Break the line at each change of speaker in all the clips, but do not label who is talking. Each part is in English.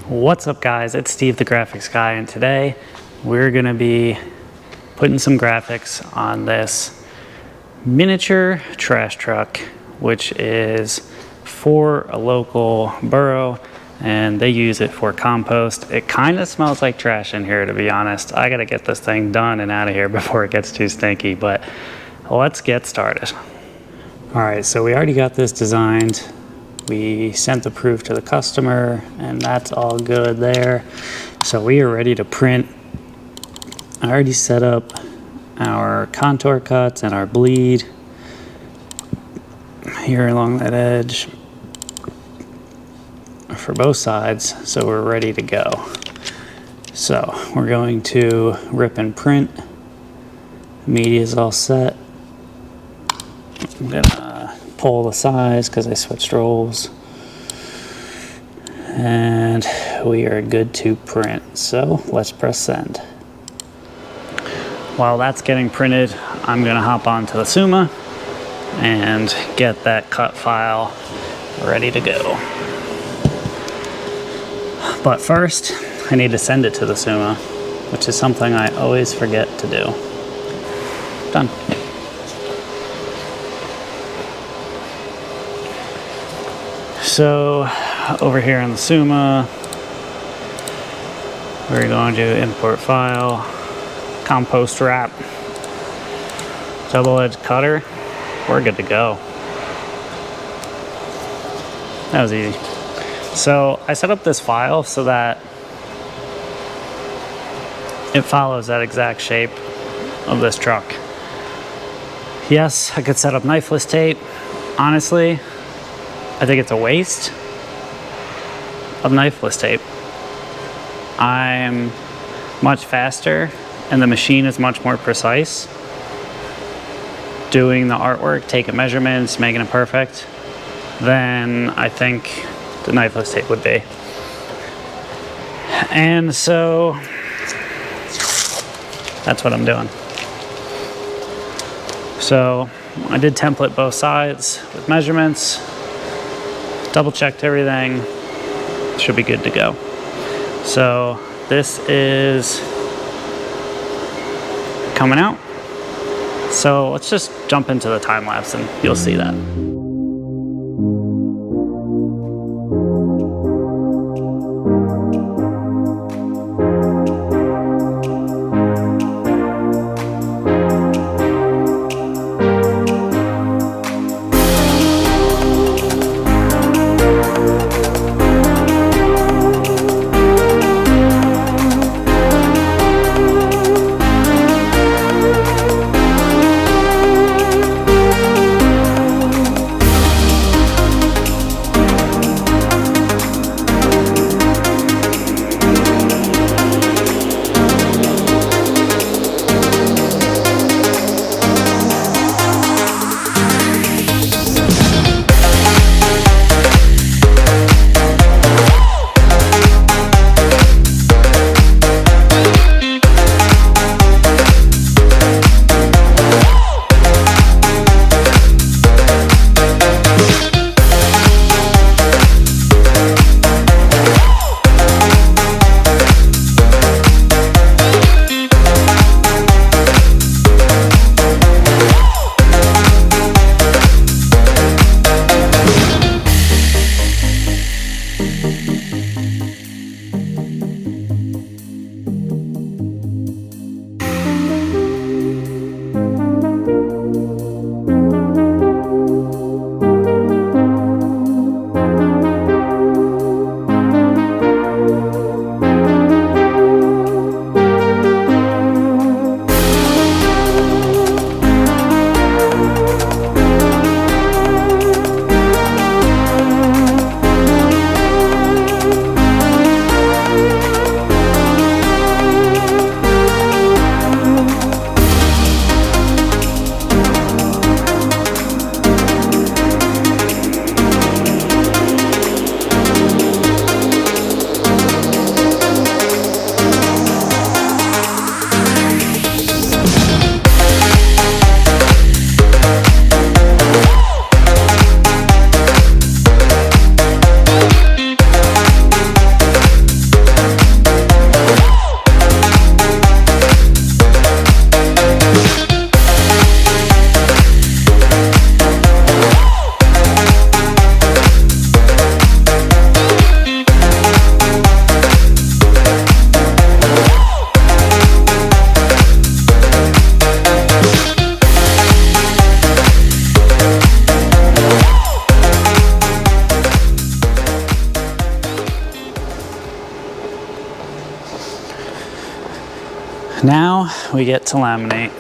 What's up guys, it's Steve the graphics guy, and today we're gonna be putting some graphics on this miniature trash truck, which is for a local borough and they use it for compost. It kind of smells like trash in here, to be honest. I gotta get this thing done and out of here before it gets too stinky, but let's get started. All right, so we already got this designed. We sent the proof to the customer and that's all good there. So we are ready to print. I already set up our contour cuts and our bleed here along that edge for both sides, so we're ready to go. So we're going to rip and print. Media is all set. I'm gonna pull the size because I switched roles, and we are good to print. So let's press send. While that's getting printed, I'm gonna hop onto the Suma and get that cut file ready to go. But first, I need to send it to the Suma, which is something I always forget to do. Done. So over here in the Suma, we're going to import file, compost wrap, double-edged cutter. We're good to go. That was easy. So I set up this file so that it follows that exact shape of this truck. Yes, I could set up knifeless tape. Honestly, I think it's a waste of knifeless tape. I'm much faster and the machine is much more precise doing the artwork, taking measurements, making it perfect, than I think the knifeless tape would be. And so that's what I'm doing. So I did template both sides with measurements, double checked everything, should be good to go. So this is coming out. So let's just jump into the time lapse and you'll see that. Now we get to laminate.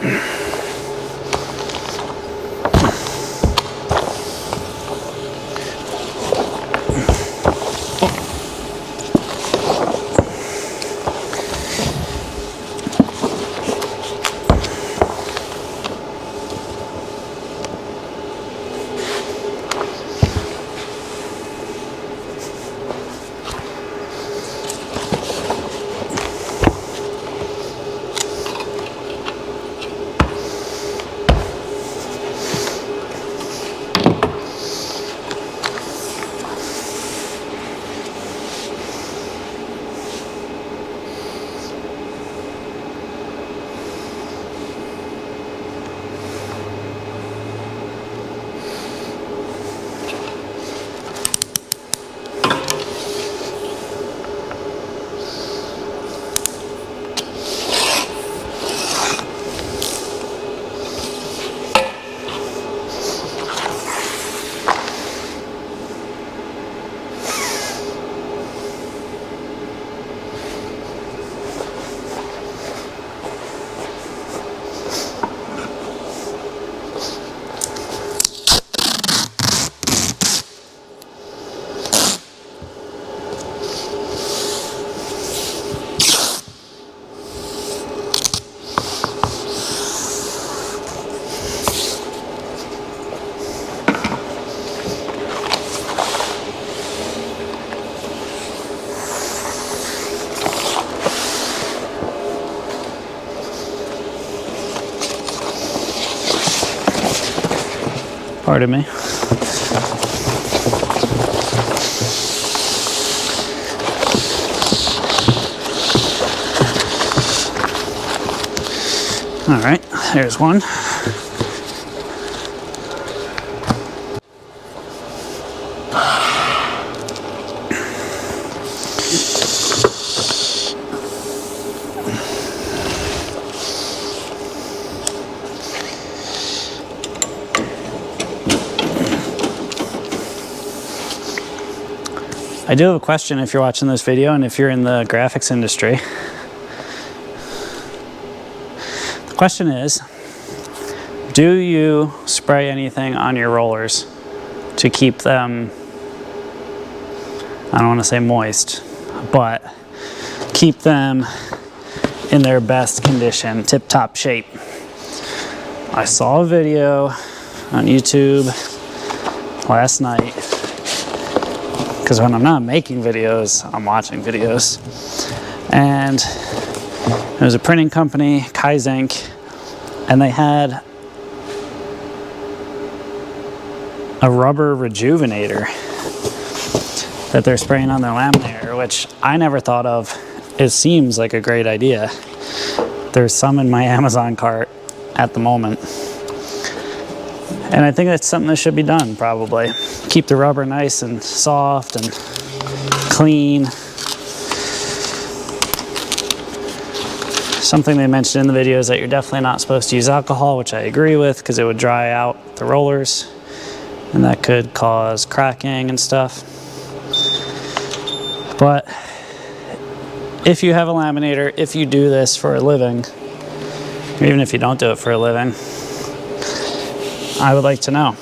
Pardon me. All right, there's one. I do have a question if you're watching this video and if you're in the graphics industry. The question is, do you spray anything on your rollers to keep them, I don't want to say moist, but keep them in their best condition, tip-top shape? I saw a video on YouTube last night, because when I'm not making videos, I'm watching videos. And it was a printing company, Kaizenk, and they had a rubber rejuvenator that they're spraying on their laminator, which I never thought of. It seems like a great idea. There's some in my Amazon cart at the moment. And I think that's something that should be done, probably. Keep the rubber nice and soft and clean. Something they mentioned in the video is that you're definitely not supposed to use alcohol, which I agree with, because it would dry out the rollers and that could cause cracking and stuff. But if you have a laminator, if you do this for a living, or even if you don't do it for a living, I would like to know,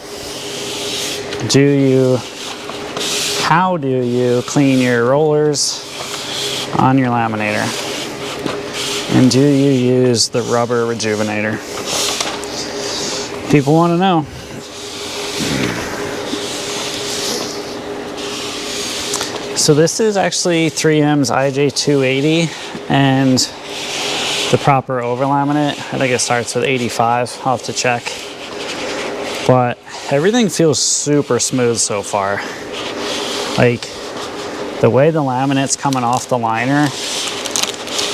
how do you clean your rollers on your laminator? And do you use the rubber rejuvenator? People want to know. So this is actually 3M's IJ280 and the proper over laminate. I think it starts with 85, I'll have to check. But everything feels super smooth so far. Like, the way the laminate's coming off the liner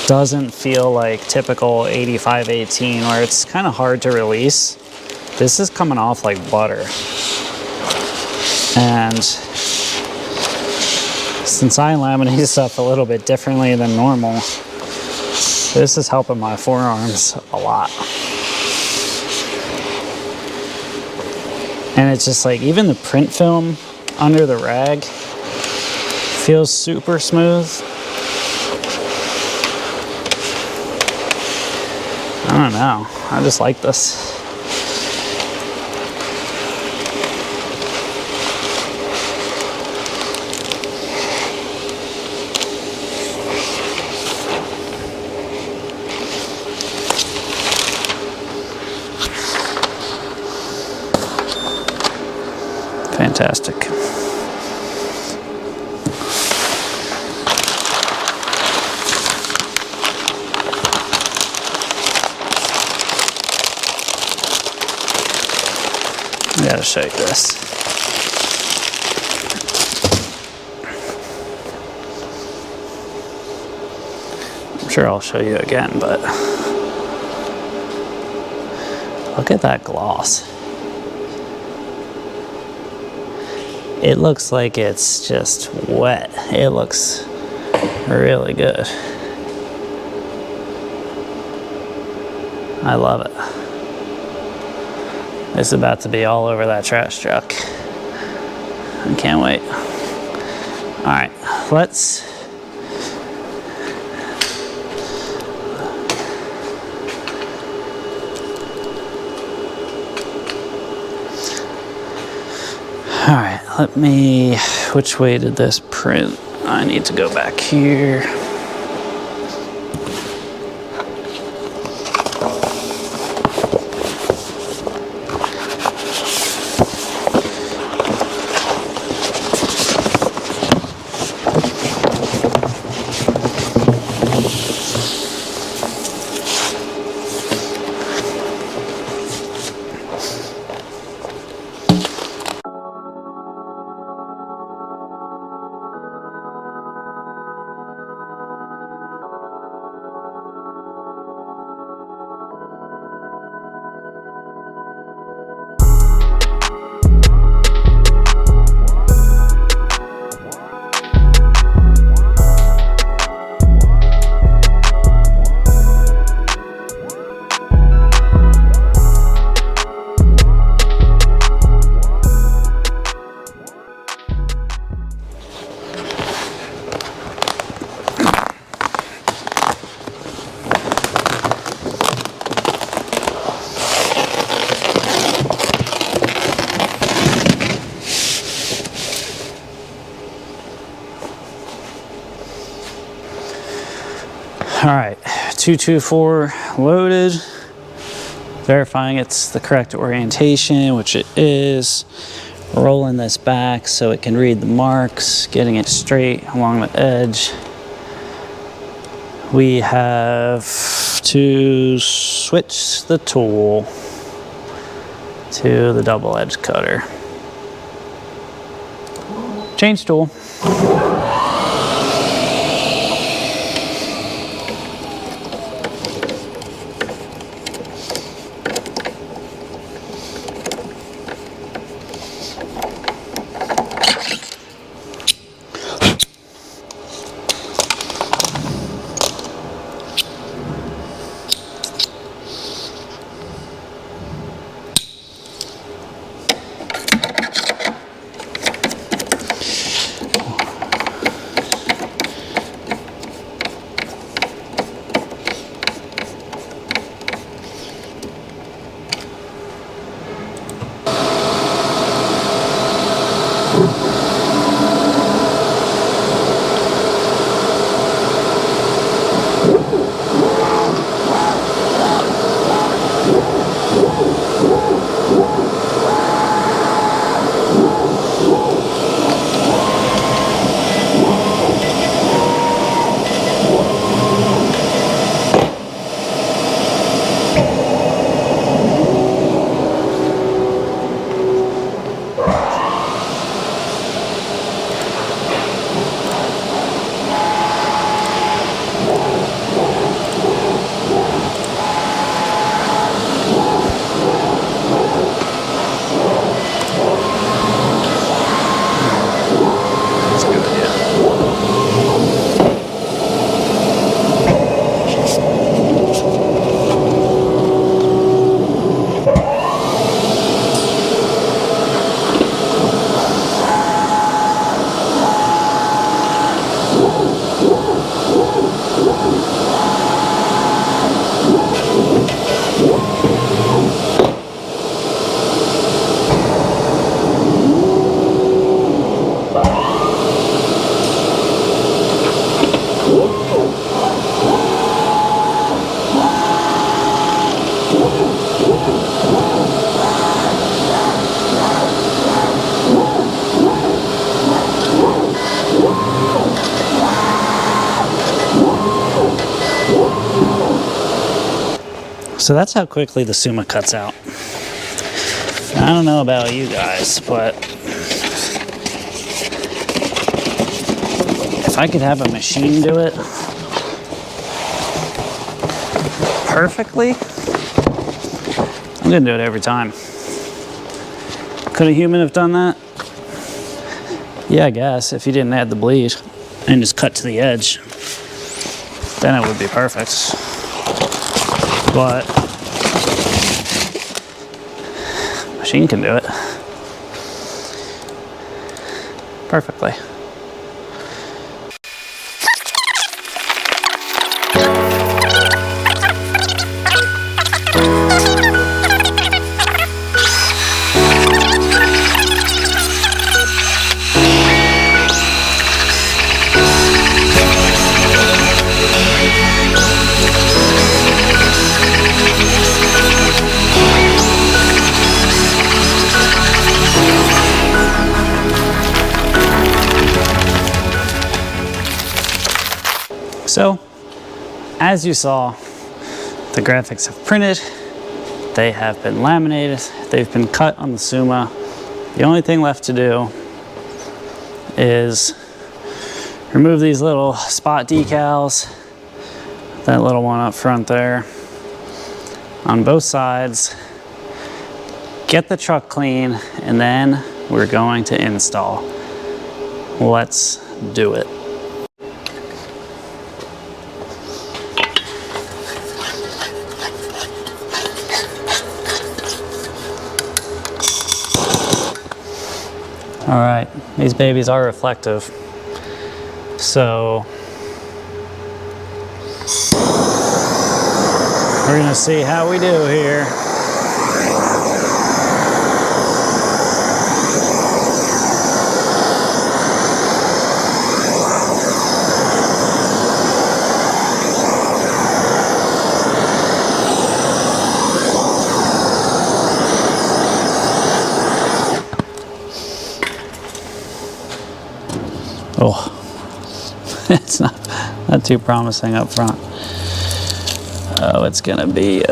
doesn't feel like typical 8518 where it's kind of hard to release. This is coming off like butter. And since I laminate stuff a little bit differently than normal, this is helping my forearms a lot. And it's just like, even the print film under the rag feels super smooth. I don't know. I just like this. Fantastic. I gotta show you this. I'm sure I'll show you again, but look at that gloss. It looks like it's just wet. It looks really good. I love it. It's about to be all over that trash truck. I can't wait. All right, let's all right, let me, which way did this print? I need to go back here. All right, 224 loaded, verifying it's the correct orientation, which it is. Rolling this back so it can read the marks, getting it straight along the edge. We have to switch the tool to the double edge cutter. Change tool. So that's how quickly the Suma cuts out. I don't know about you guys, but if I could have a machine do it perfectly, I'm gonna do it every time. Could a human have done that? Yeah, I guess, if you didn't add the bleed and just cut to the edge, then it would be perfect. But machine can do it perfectly. So, as you saw, the graphics have printed, they have been laminated, they've been cut on the Suma. The only thing left to do is remove these little spot decals, that little one up front there, on both sides, get the truck clean, and then we're going to install. Let's do it. All right, these babies are reflective. So we're gonna see how we do here. Oh, it's not too promising up front. Oh, it's gonna be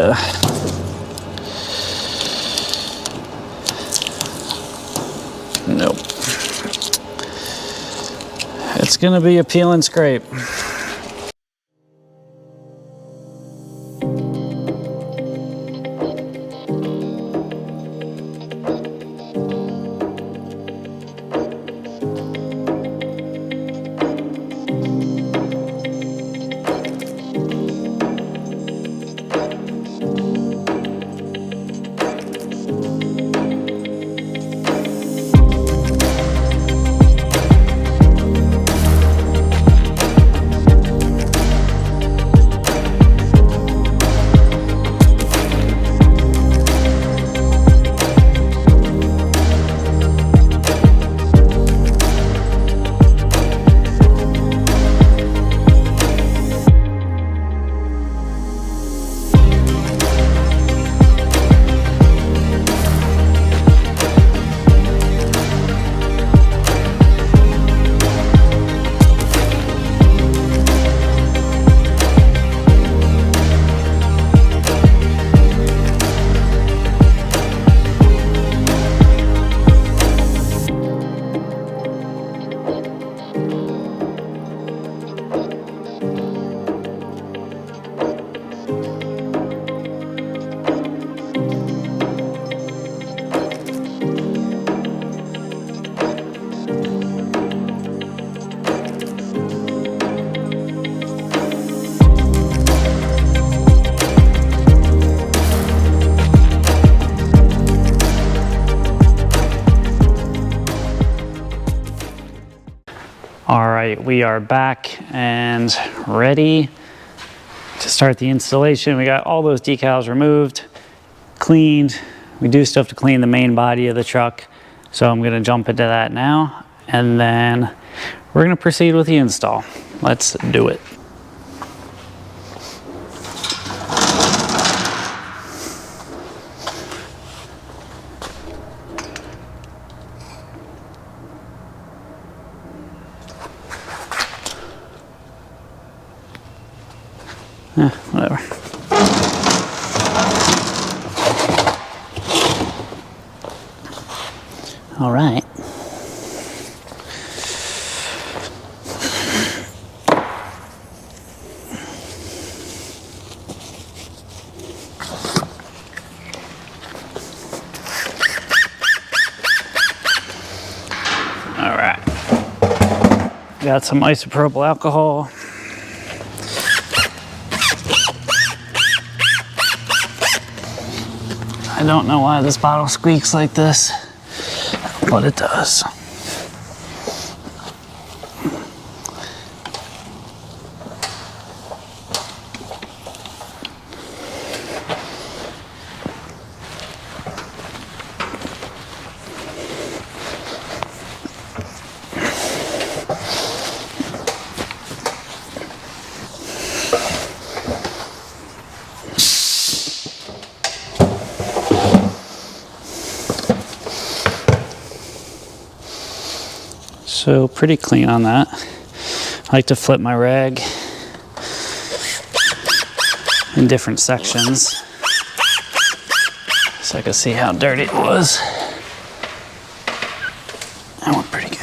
nope. It's gonna be a peel and scrape. All right, we are back and ready to start the installation. We got all those decals removed, cleaned. We do still have to clean the main body of the truck, so I'm gonna jump into that now, and then we're gonna proceed with the install. Let's do it. Whatever. All right. All right. Got some isopropyl alcohol. I don't know why this bottle squeaks like this, but it does. So pretty clean on that. I like to flip my rag in different sections so I can see how dirty it was. That went pretty good.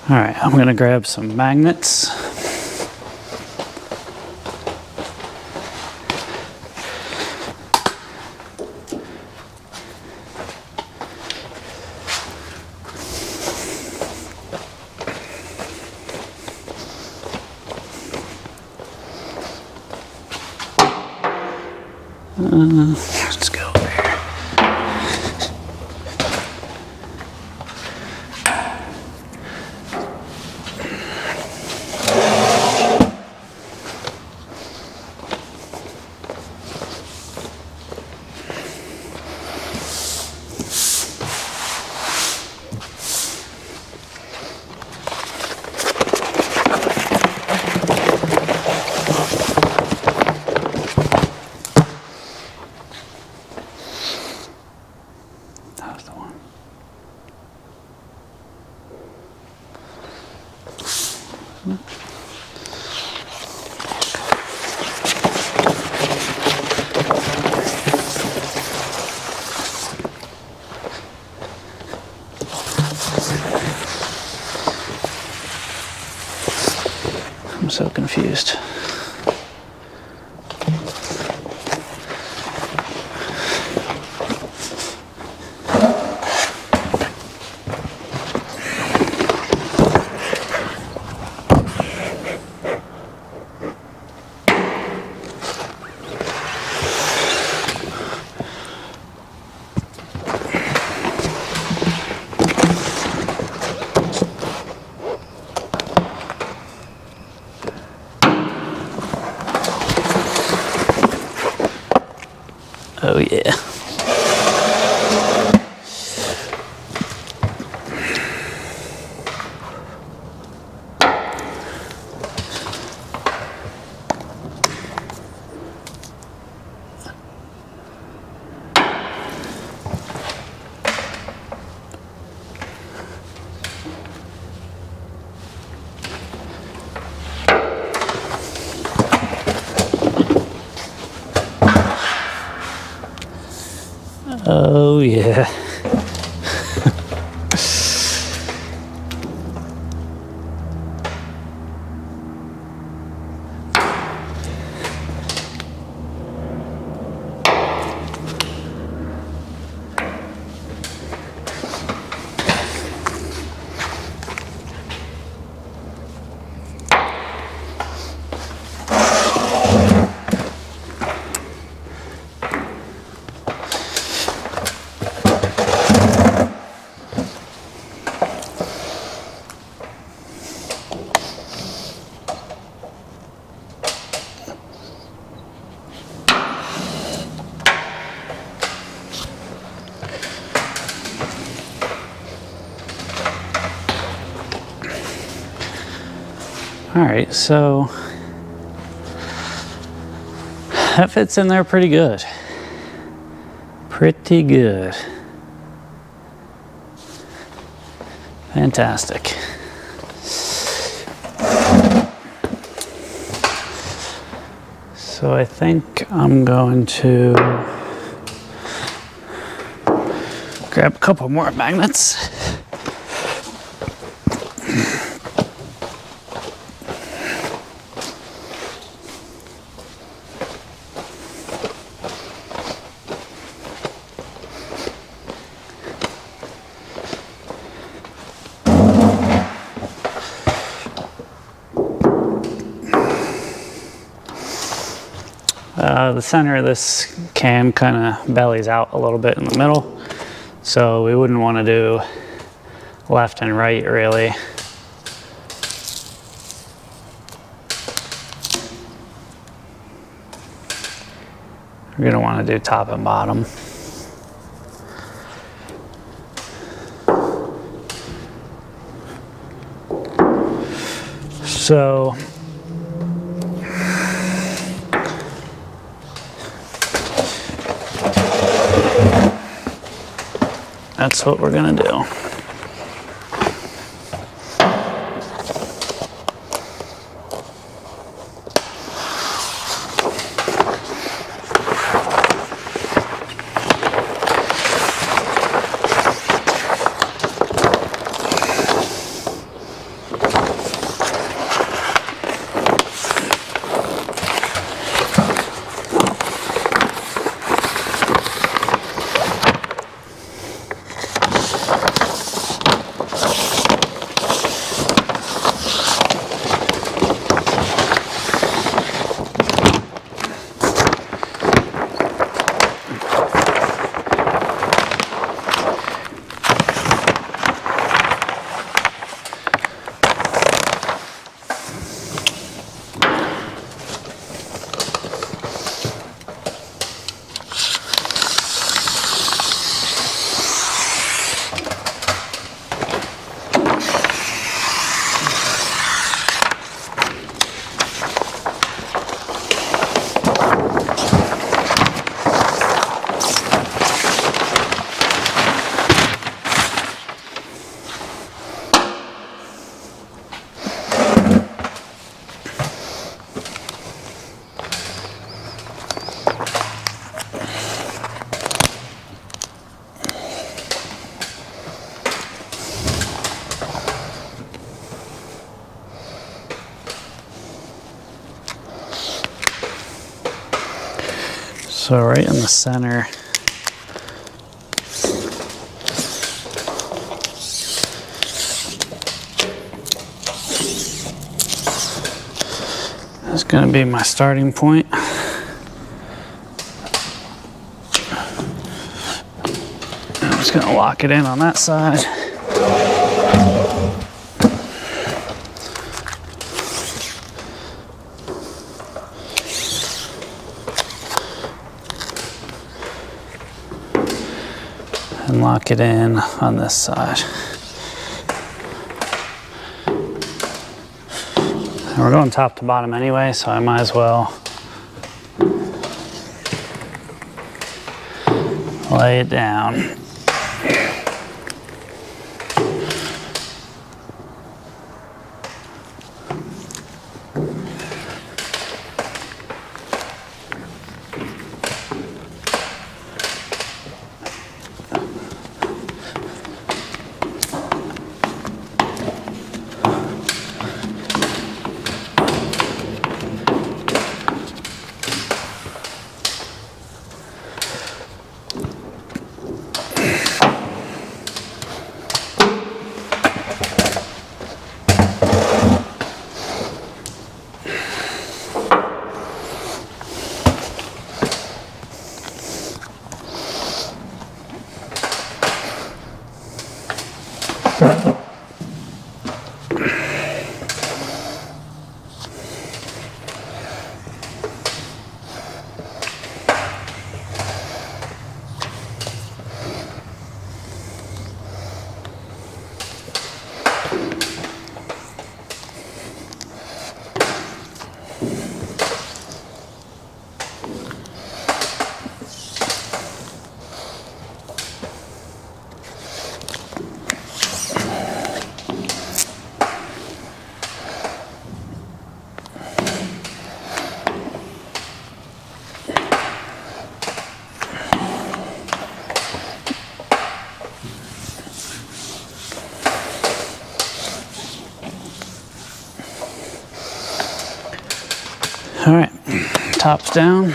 All right, I'm gonna grab some magnets. Let's go over here. That was the one. I'm so confused. Oh yeah. Oh yeah. All right, so that fits in there pretty good. Pretty good. Fantastic. So I think I'm going to grab a couple more magnets. The center of this cam kind of bellies out a little bit in the middle, so we wouldn't want to do left and right really. We're going to want to do top and bottom. So that's what we're gonna do. So right in the center, that's going to be my starting point. I'm just going to lock it in on that side. And lock it in on this side. And we're going top to bottom anyway, so I might as well lay it down. tops down.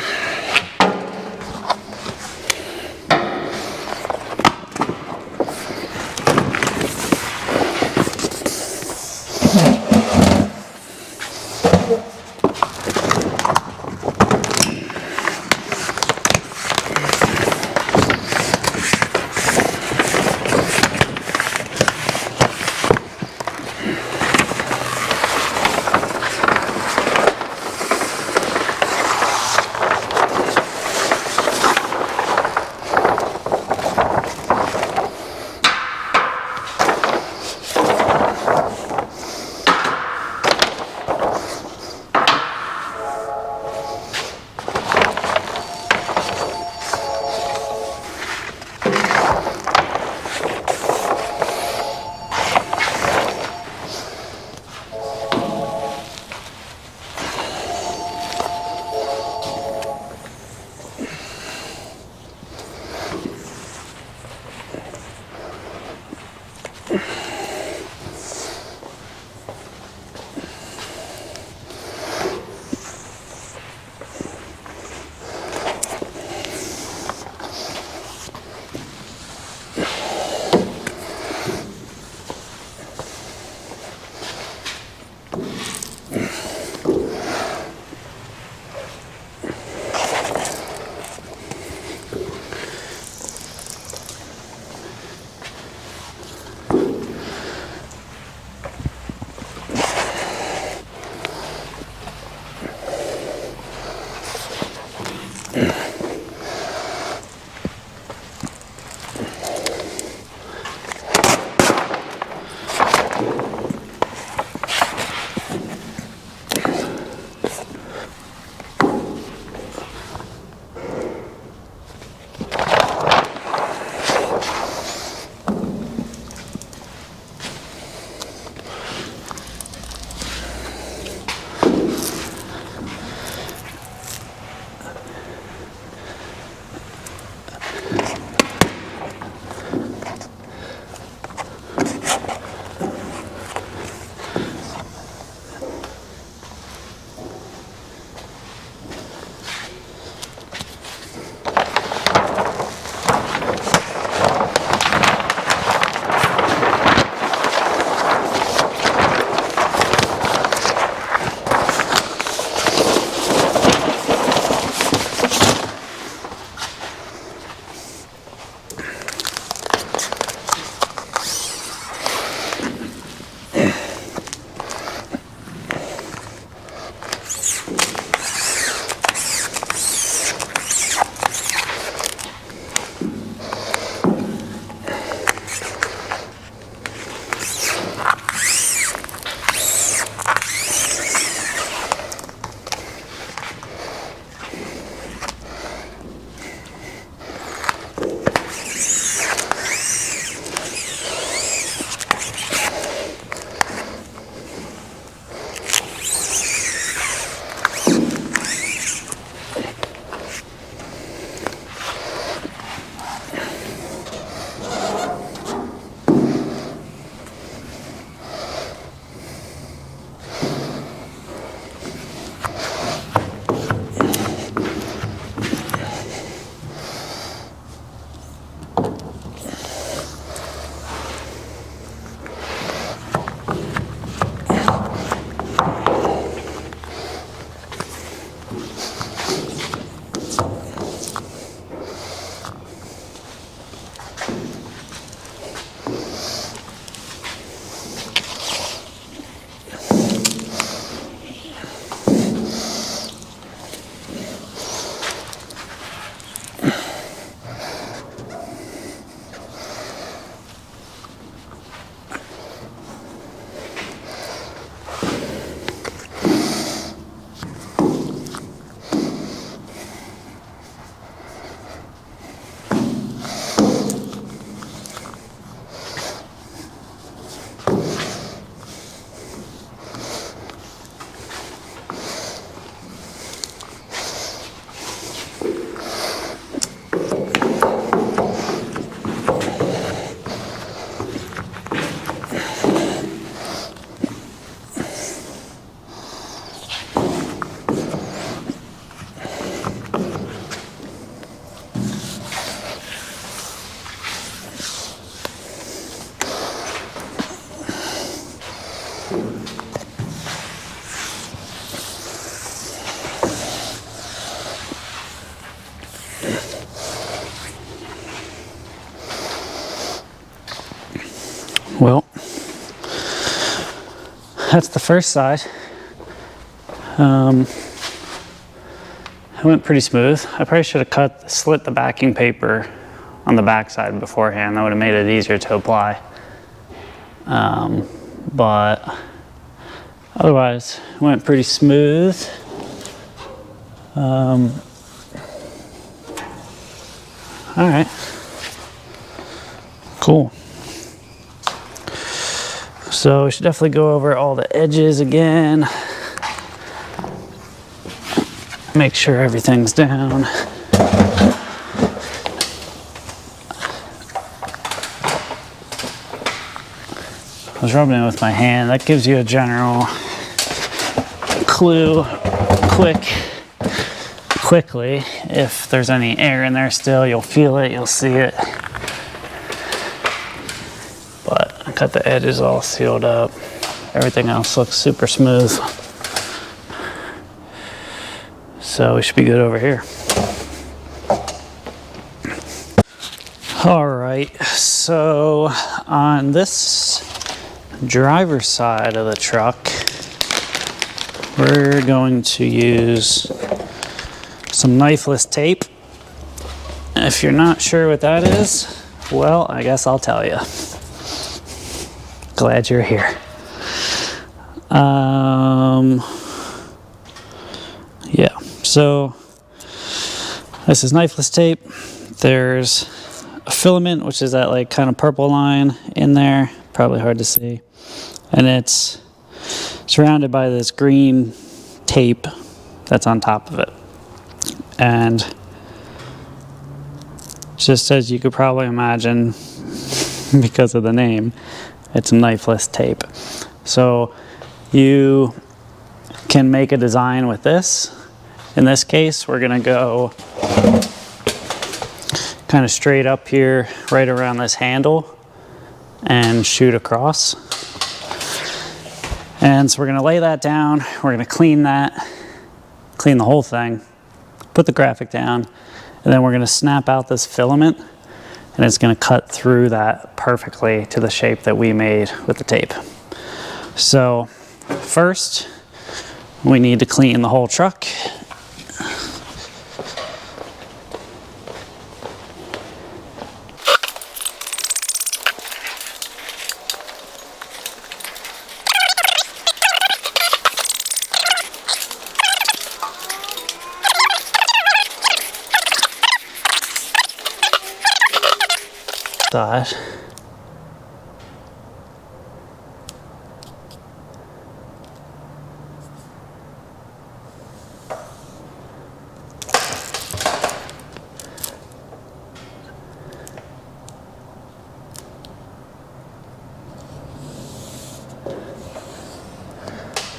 that's the first side. It went pretty smooth. I probably should have slit the backing paper on the back side beforehand. That would have made it easier to apply. But otherwise, it went pretty smooth. All right, cool. So we should definitely go over all the edges again. Make sure everything's down. I was rubbing it with my hand. That gives you a general clue quickly. If there's any air in there still, you'll feel it, you'll see it. But I got the edges all sealed up. Everything else looks super smooth. So we should be good over here. All right, so on this driver's side of the truck, we're going to use some Knifeless tape. If you're not sure what that is, well, I guess I'll tell you. Glad you're here. Yeah, so this is Knifeless tape. There's a filament, which is that like kind of purple line in there, probably hard to see. And it's surrounded by this green tape that's on top of it. And just as you could probably imagine, because of the name, it's Knifeless tape. So you can make a design with this. In this case, we're gonna go kind of straight up here, right around this handle, and shoot across. And so we're gonna lay that down, we're gonna clean that, clean the whole thing, put the graphic down, and then we're gonna snap out this filament, and it's gonna cut through that perfectly to the shape that we made with the tape. So first, we need to clean the whole truck. Side.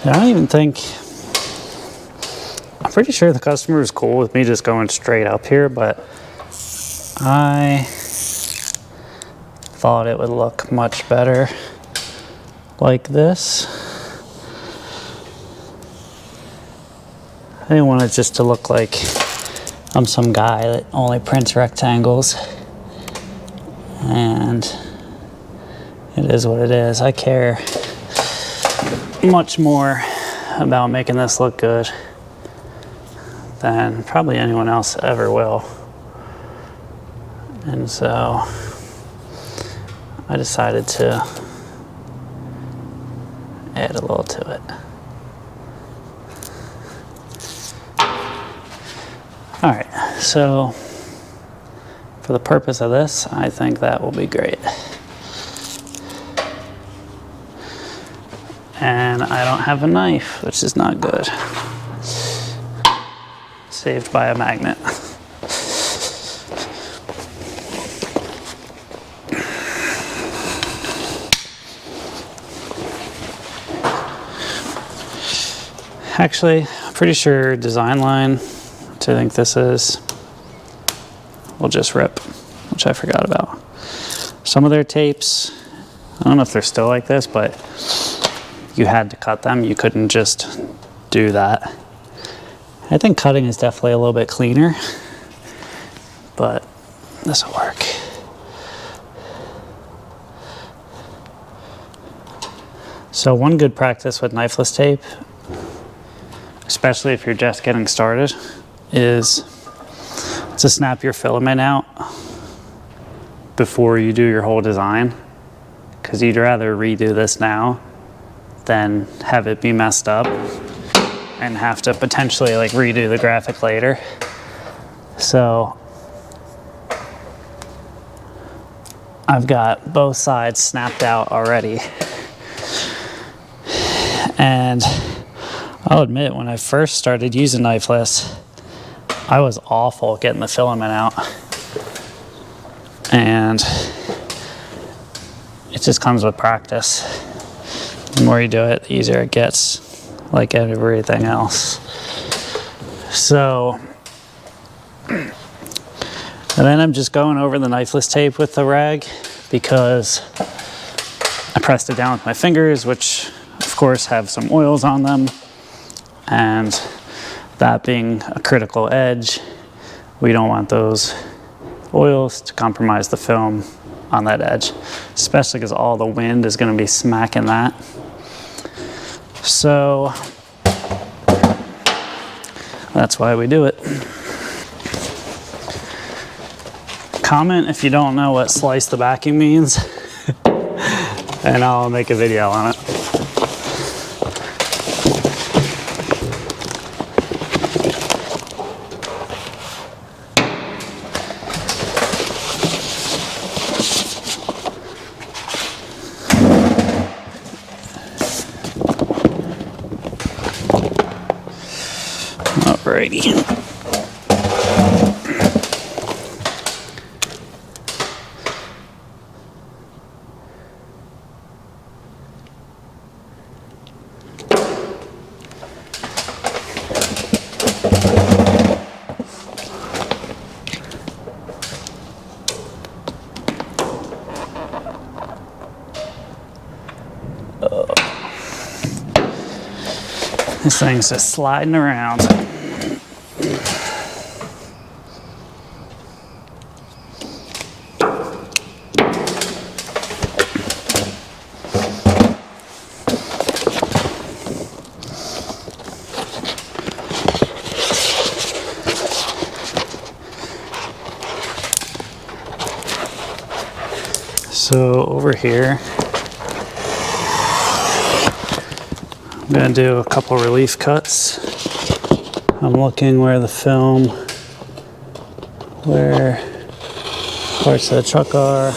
I don't even think, I'm pretty sure the customer is cool with me just going straight up here, but I thought it would look much better like this. I didn't want it just to look like I'm some guy that only prints rectangles, and it is what it is. I care much more about making this look good than probably anyone else ever will. And so I decided to add a little to it. All right, so for the purpose of this, I think that will be great. And I don't have a knife, which is not good. Saved by a magnet. Actually, I'm pretty sure design line, which I think this is, will just rip, which I forgot about. Some of their tapes, I don't know if they're still like this, but you had to cut them. You couldn't just do that. I think cutting is definitely a little bit cleaner, but this will work. So one good practice with knifeless tape, especially if you're just getting started, is to snap your filament out before you do your whole design, because you'd rather redo this now than have it be messed up and have to potentially like redo the graphic later. So I've got both sides snapped out already. And I'll admit, when I first started using knifeless, I was awful getting the filament out. And it just comes with practice. The more you do it, the easier it gets, like everything else. So, and then I'm just going over the knifeless tape with the rag because I pressed it down with my fingers, which of course have some oils on them, and that being a critical edge, we don't want those oils to compromise the film on that edge, especially because all the wind is going to be smacking that. So that's why we do it. Comment if you don't know what slice the backing means and I'll make a video on it. Alrighty. This thing's just sliding around. So over here, I'm going to do a couple relief cuts. I'm looking where the film, where parts of the truck are.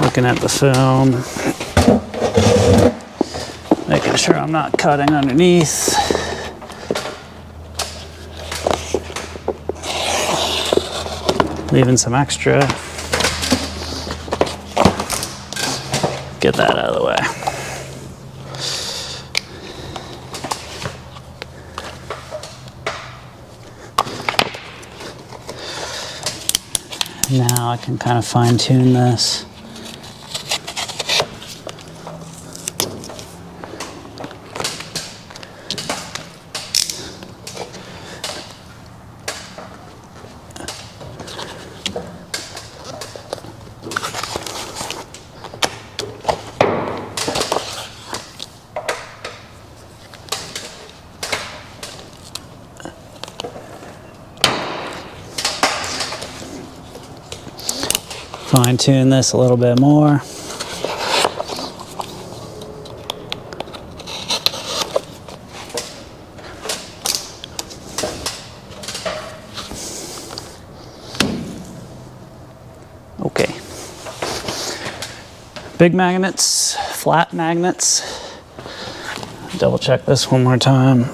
Looking at the film. Making sure I'm not cutting underneath. Leaving some extra. Get that out of the way. Now I can kind of fine tune this. Fine tune this a little bit more. Okay. Big magnets, flat magnets. Double check this one more time.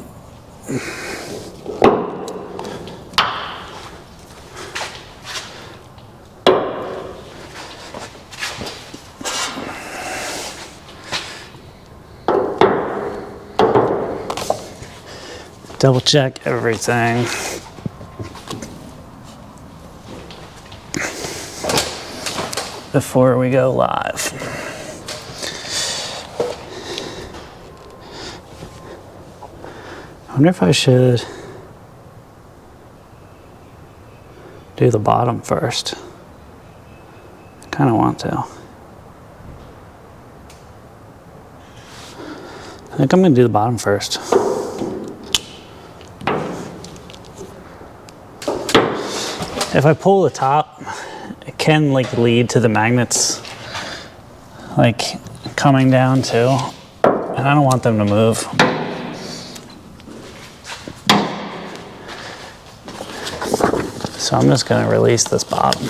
Double check everything. Before we go live. I wonder if I should do the bottom first. I kind of want to. think I'm gonna do the bottom first. If I pull the top, it can like lead to the magnets like coming down too, and I don't want them to move. So I'm just gonna release this bottom.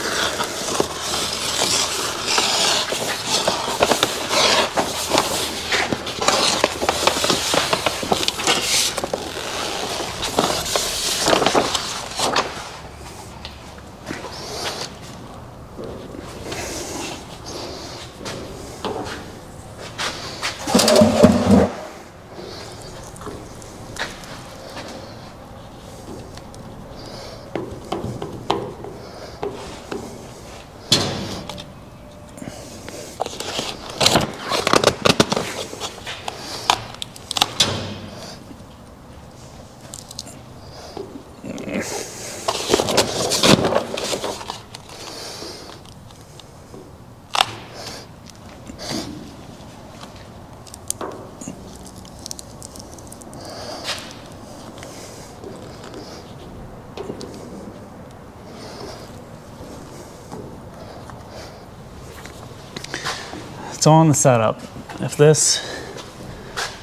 It's all in the setup. If this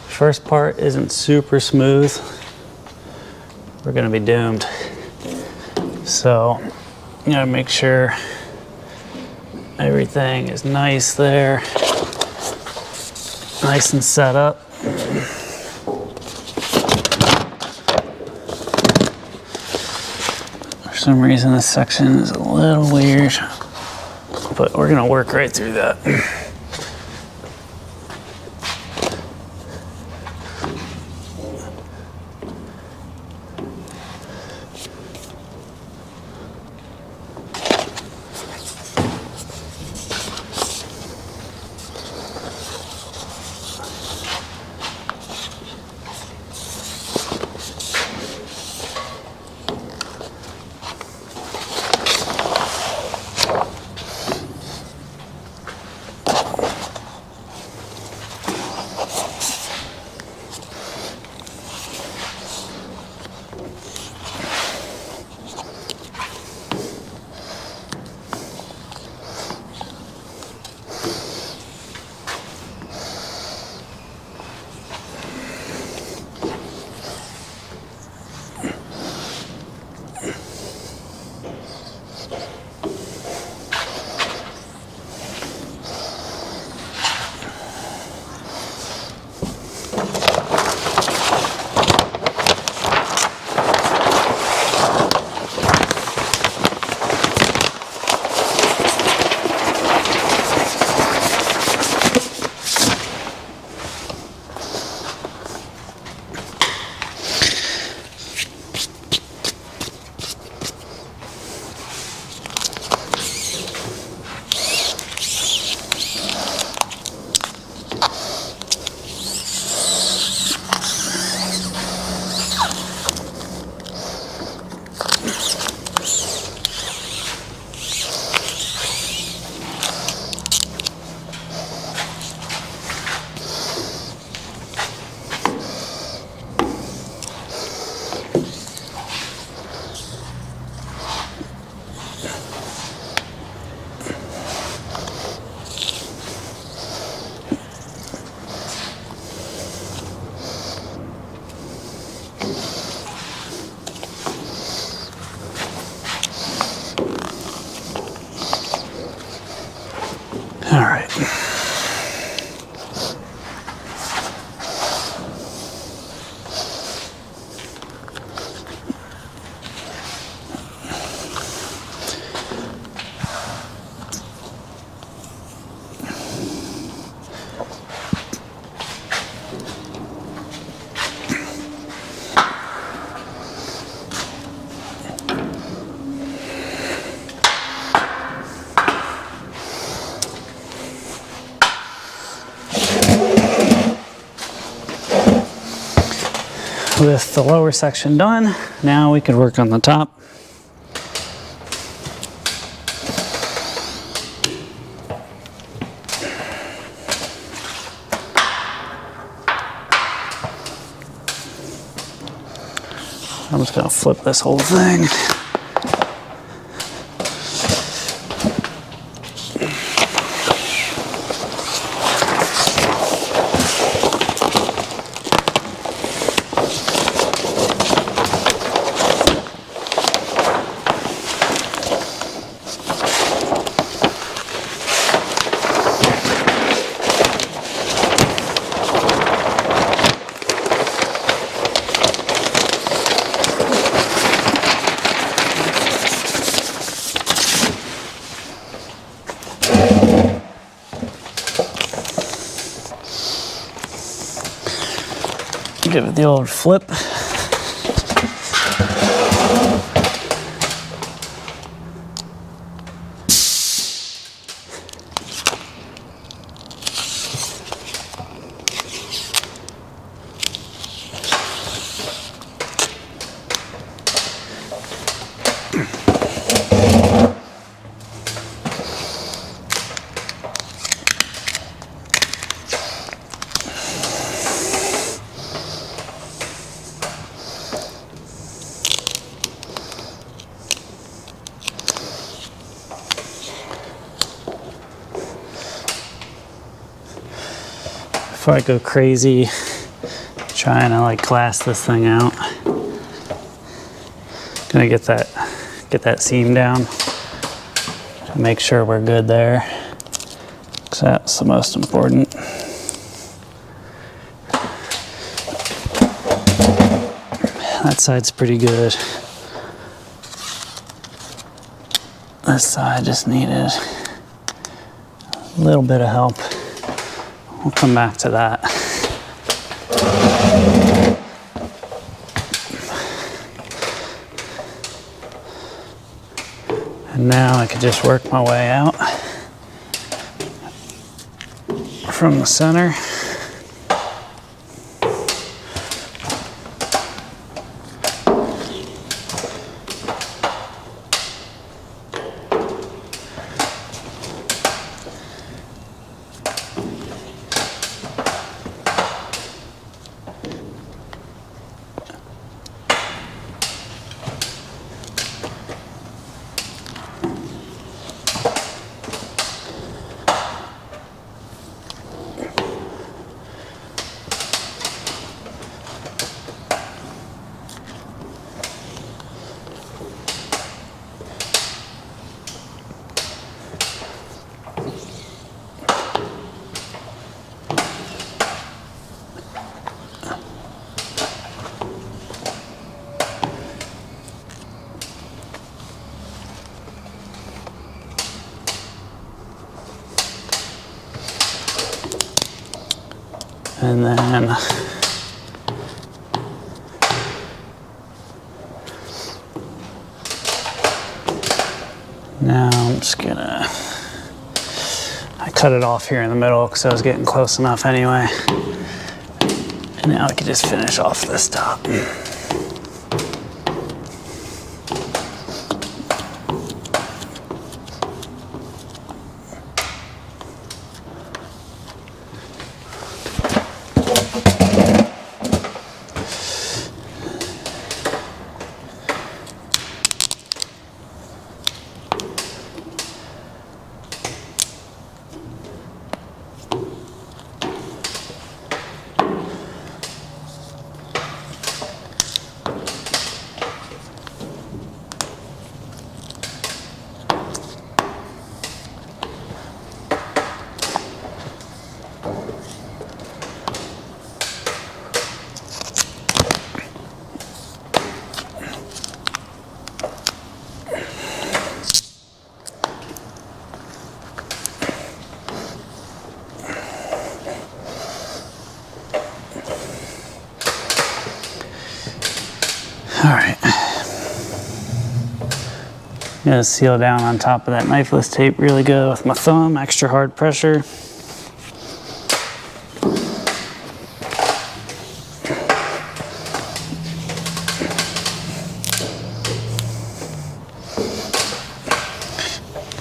first part isn't super smooth, we're gonna be doomed. So you gotta make sure everything is nice there, nice and set up. For some reason this section is a little weird, but we're gonna work right through that. All right. With the lower section done, now we can work on the top. So I'll flip this whole thing. Give it the old flip. Before I go crazy trying to like glass this thing out, gonna get that seam down, make sure we're good there, because that's the most important. That side's pretty good. This side just needed a little bit of help. We'll come back to that. And now I can just work my way out from the center. And then now I'm just gonna, I cut it off here in the middle because I was getting close enough anyway. And now I can just finish off this top. All right, I'm gonna seal down on top of that knifeless tape really good with my thumb, extra hard pressure.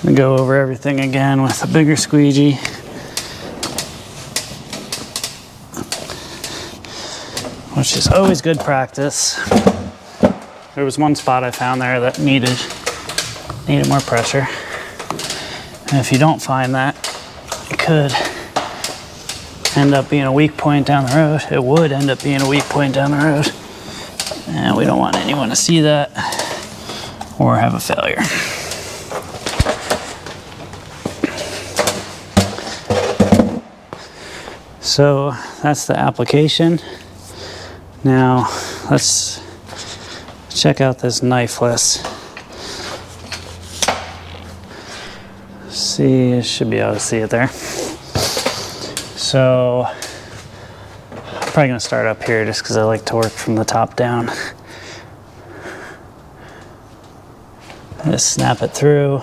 Gonna go over everything again with a bigger squeegee. Which is always good practice. there was one spot I found there that needed more pressure. And if you don't find that, it could end up being a weak point down the road. It would end up being a weak point down the road. And we don't want anyone to see that or have a failure. So that's the application. Now let's check out this Knifeless. See, I should be able to see it there. So I'm probably gonna start up here just because I like to work from the top down. Just snap it through.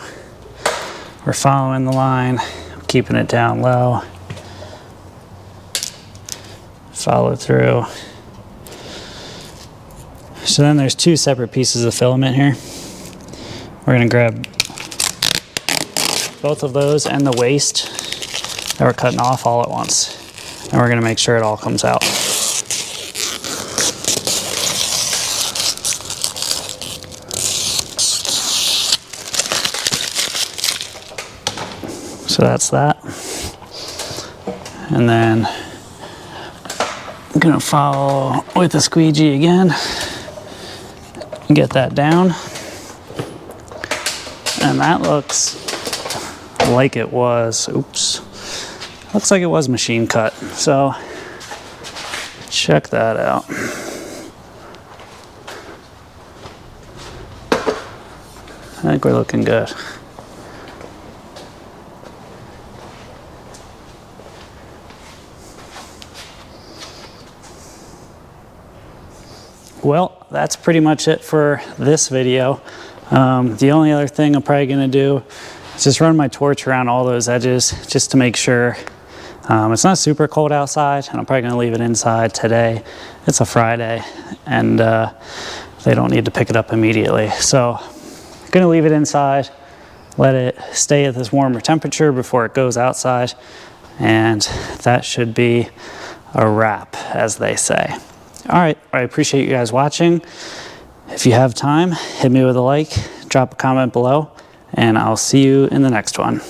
We're following the line, keeping it down low. Follow through. So then there's two separate pieces of filament here. We're gonna grab both of those and the waste that we're cutting off all at once. And we're gonna make sure it all comes out. So that's that. And then I'm gonna follow with the squeegee again and get that down. And that looks like it was, oops, looks like it was machine cut. So check that out. I think we're looking good. Well, that's pretty much it for this video. The only other thing I'm probably gonna do is just run my torch around all those edges just to make sure it's not super cold outside, and I'm probably gonna leave it inside today. It's a Friday, and they don't need to pick it up immediately. So I'm gonna leave it inside, let it stay at this warmer temperature before it goes outside, and that should be a wrap, as they say. All right, I appreciate you guys watching. If you have time, hit me with a like, drop a comment below, and I'll see you in the next one.